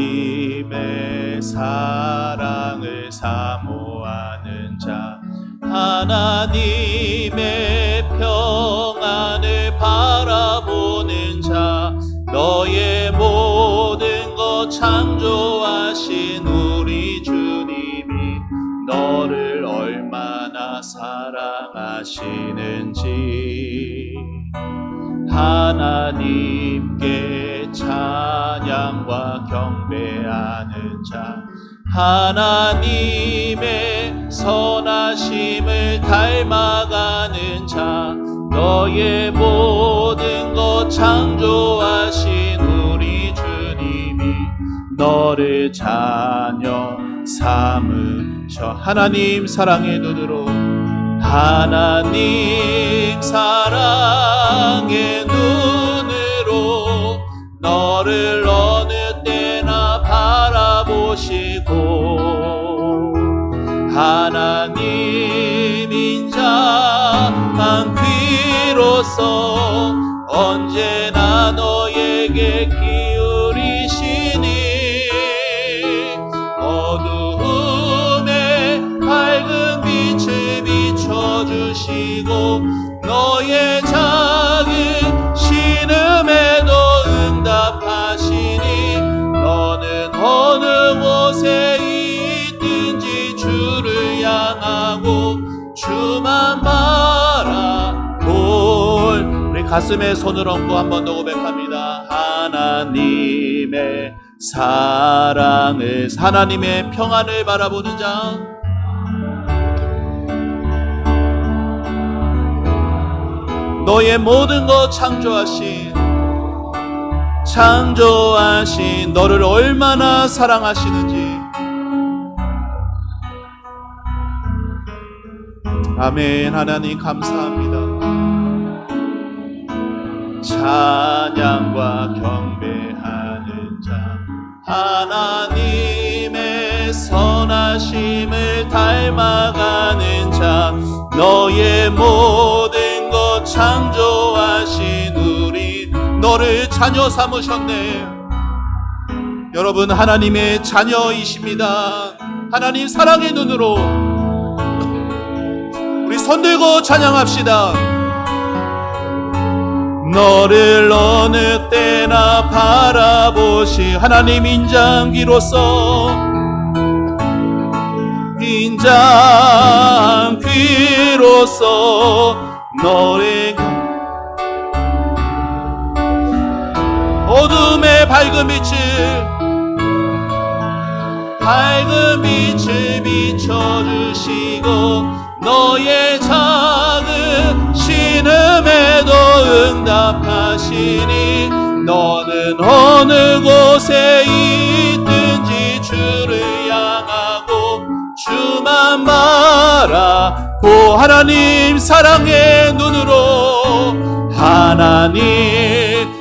하나님의 사랑을 사모하는 자, 하나님의 평안을 바라보는 자, 너의 모든 것 창조하신 우리 주님이 너를 얼마나 사랑하시는지 하나님께 찬양과 경배하는 자, 하나님의 선하심을 닮아가는 자, 너의 모든 것 창조하신 우리 주님이 너를 자녀 삼으셔. 하나님 사랑의 눈으로, 하나님 사랑의 눈으로 너를 어느 때나 바라보시고 하나님 인자한 귀로서 언제나 너에게 기울이시니 어두움에 밝은 빛을 비춰주시고 너의 작은 신음에도 응답하시니 너는 어느 곳에 있든지 주를 향하고 주만 바라볼. 우리 가슴에 손을 얹고 한 번 더 고백합니다. 하나님의 사랑을, 하나님의 평안을 바라보는 자, 너의 모든 것 창조하신 너를 얼마나 사랑하시는지. 아멘. 하나님 감사합니다. 찬양과 경배하는 자, 하나님의 선하심을 닮아가는 자, 너의 모든 것 창조하신 우리 너를 자녀 삼으셨네. 여러분 하나님의 자녀이십니다. 하나님 사랑의 눈으로 우리 손들고 찬양합시다. 너를 어느 때나 바라보시 하나님 인자귀로서 인자귀로서 너의 어둠의 밝은 빛을 비춰주시고 너의 작은 신음에도 응답하시니 너는 어느 곳에 있든지 주를 향하고 주만 바라고 하나님 사랑의 눈으로 하나님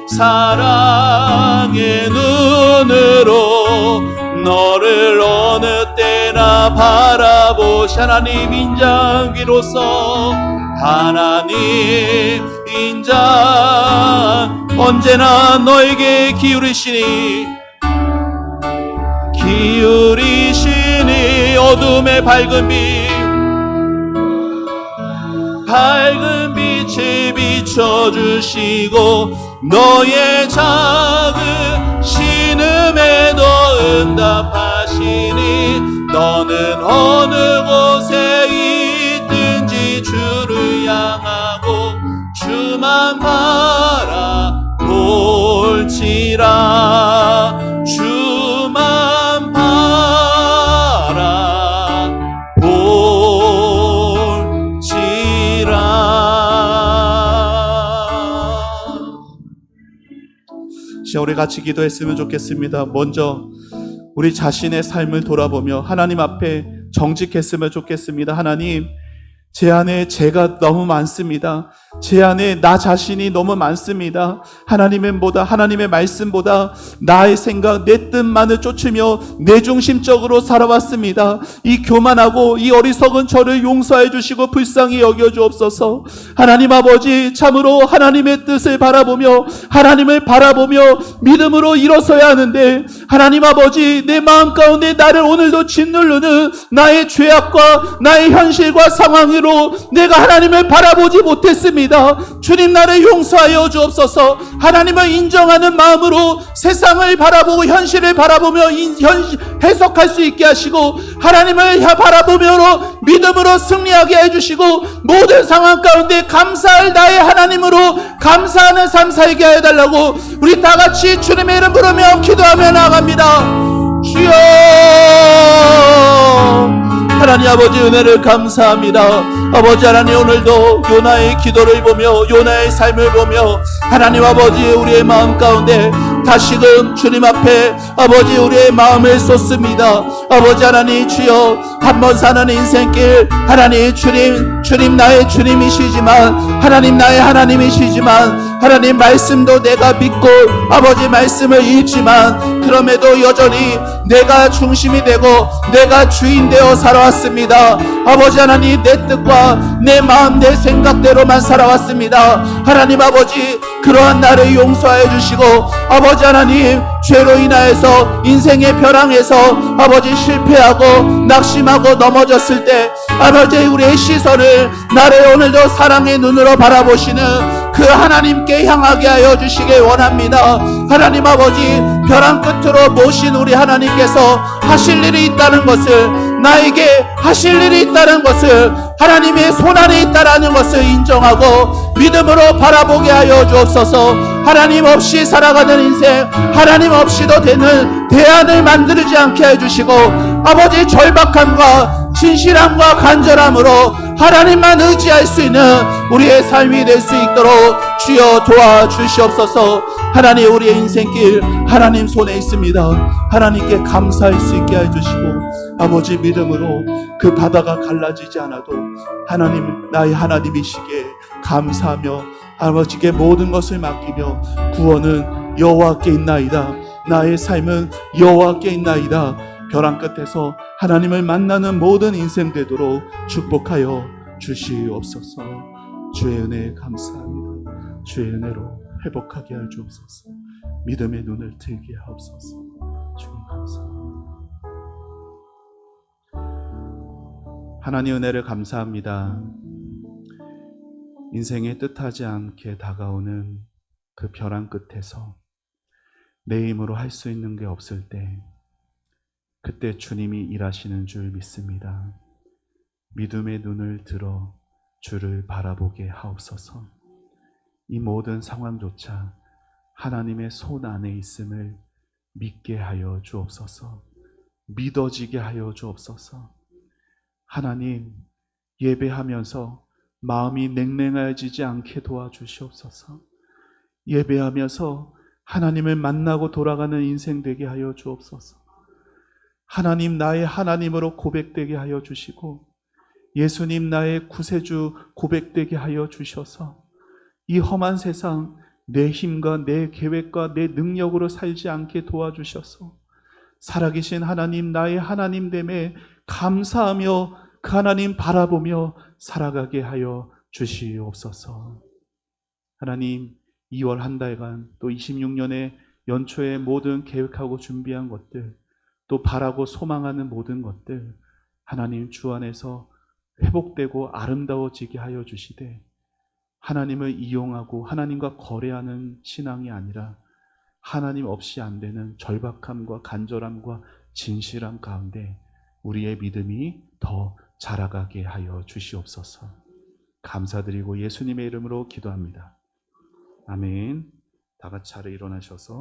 사랑의 눈으로 너를 어느 때나 바라보시 하나님 인자귀로서 하나님 인자 언제나 너에게 기울이시니 어둠의 밝은 빛을 비춰주시고 너의 작은 신음에도 응답하시니 너는 어느 곳에 있든지 주를 향하고 주만 바라볼지라 주만 우리 같이 기도했으면 좋겠습니다. 먼저 우리 자신의 삶을 돌아보며 하나님 앞에 정직했으면 좋겠습니다. 하나님, 제 안에 죄가 너무 많습니다. 제 안에 나 자신이 너무 많습니다. 하나님의 말씀보다 나의 생각, 내 뜻만을 쫓으며 내 중심적으로 살아왔습니다. 이 교만하고 이 어리석은 저를 용서해 주시고 불쌍히 여겨 주옵소서. 하나님 아버지, 참으로 하나님의 뜻을 바라보며 하나님을 바라보며 믿음으로 일어서야 하는데 하나님 아버지, 내 마음 가운데 나를 오늘도 짓누르는 나의 죄악과 나의 현실과 상황으로 내가 하나님을 바라보지 못했습니다. 주님, 나를 용서하여 주옵소서. 하나님을 인정하는 마음으로 세상을 바라보고 현실을 바라보며 해석할 수 있게 하시고 하나님을 바라보며 믿음으로 승리하게 해주시고 모든 상황 가운데 감사할 나의 하나님으로 감사하는 삶 살게 해달라고 우리 다같이 주님의 이름 부르며 기도하며 나아갑니다. 주여, 하나님 아버지 은혜를 감사합니다. 아버지 하나님, 오늘도 요나의 기도를 보며 요나의 삶을 보며 하나님 아버지 우리의 마음 가운데 다시금 주님 앞에 아버지 우리의 마음을 쏟습니다. 아버지 하나님, 주여, 한번 사는 인생길 하나님, 주님 나의 주님이시지만 하나님 나의 하나님이시지만 하나님 말씀도 내가 믿고 아버지 말씀을 읽지만 그럼에도 여전히 내가 중심이 되고 내가 주인 되어 살아왔습니다. 아버지 하나님, 내 뜻과 내 마음 내 생각대로만 살아왔습니다. 하나님 아버지, 그러한 나를 용서해 주시고 아버지 하나님, 죄로 인하여서 인생의 벼랑에서 아버지 실패하고 낙심하고 넘어졌을 때 아버지 우리의 시선을 나를 오늘도 사랑의 눈으로 바라보시는 그 하나님께 향하게 하여 주시길 원합니다. 하나님 아버지, 벼랑 끝으로 모신 우리 하나님께서 하실 일이 있다는 것을, 나에게 하실 일이 있다는 것을, 하나님의 손안에 있다는 것을 인정하고 믿음으로 바라보게 하여 주옵소서. 하나님 없이 살아가는 인생, 하나님 없이도 되는 대안을 만들지 않게 해주시고 아버지 절박함과 진실함과 간절함으로 하나님만 의지할 수 있는 우리의 삶이 될 수 있도록 주여 도와주시옵소서. 하나님, 우리의 인생길 하나님 손에 있습니다. 하나님께 감사할 수 있게 해주시고 아버지 믿음으로 그 바다가 갈라지지 않아도 하나님 나의 하나님이시기에 감사하며 아버지께 모든 것을 맡기며 구원은 여호와께 있나이다. 나의 삶은 여호와께 있나이다. 벼랑 끝에서 하나님을 만나는 모든 인생 되도록 축복하여 주시옵소서. 주의 은혜에 감사합니다. 주의 은혜로 회복하게 할 주옵소서. 믿음의 눈을 들게 하옵소서. 주님 감사합니다. 하나님 은혜를 감사합니다. 인생에 뜻하지 않게 다가오는 그 벼랑 끝에서 내 힘으로 할 수 있는 게 없을 때 그때 주님이 일하시는 줄 믿습니다. 믿음의 눈을 들어 주를 바라보게 하옵소서. 이 모든 상황조차 하나님의 손 안에 있음을 믿게 하여 주옵소서. 믿어지게 하여 주옵소서. 하나님, 예배하면서 마음이 냉랭해지지 않게 도와주시옵소서. 예배하면서 하나님을 만나고 돌아가는 인생 되게 하여 주옵소서. 하나님 나의 하나님으로 고백되게 하여 주시고 예수님 나의 구세주 고백되게 하여 주셔서 이 험한 세상 내 힘과 내 계획과 내 능력으로 살지 않게 도와주셔서 살아계신 하나님 나의 하나님됨에 감사하며 그 하나님 바라보며 살아가게 하여 주시옵소서. 하나님, 2월 한 달간 또 26년의 연초에 모든 계획하고 준비한 것들, 또 바라고 소망하는 모든 것들 하나님 주 안에서 회복되고 아름다워지게 하여 주시되 하나님을 이용하고 하나님과 거래하는 신앙이 아니라 하나님 없이 안 되는 절박함과 간절함과 진실함 가운데 우리의 믿음이 더 자라가게 하여 주시옵소서. 감사드리고 예수님의 이름으로 기도합니다. 아멘. 다 같이 자리에 일어나셔서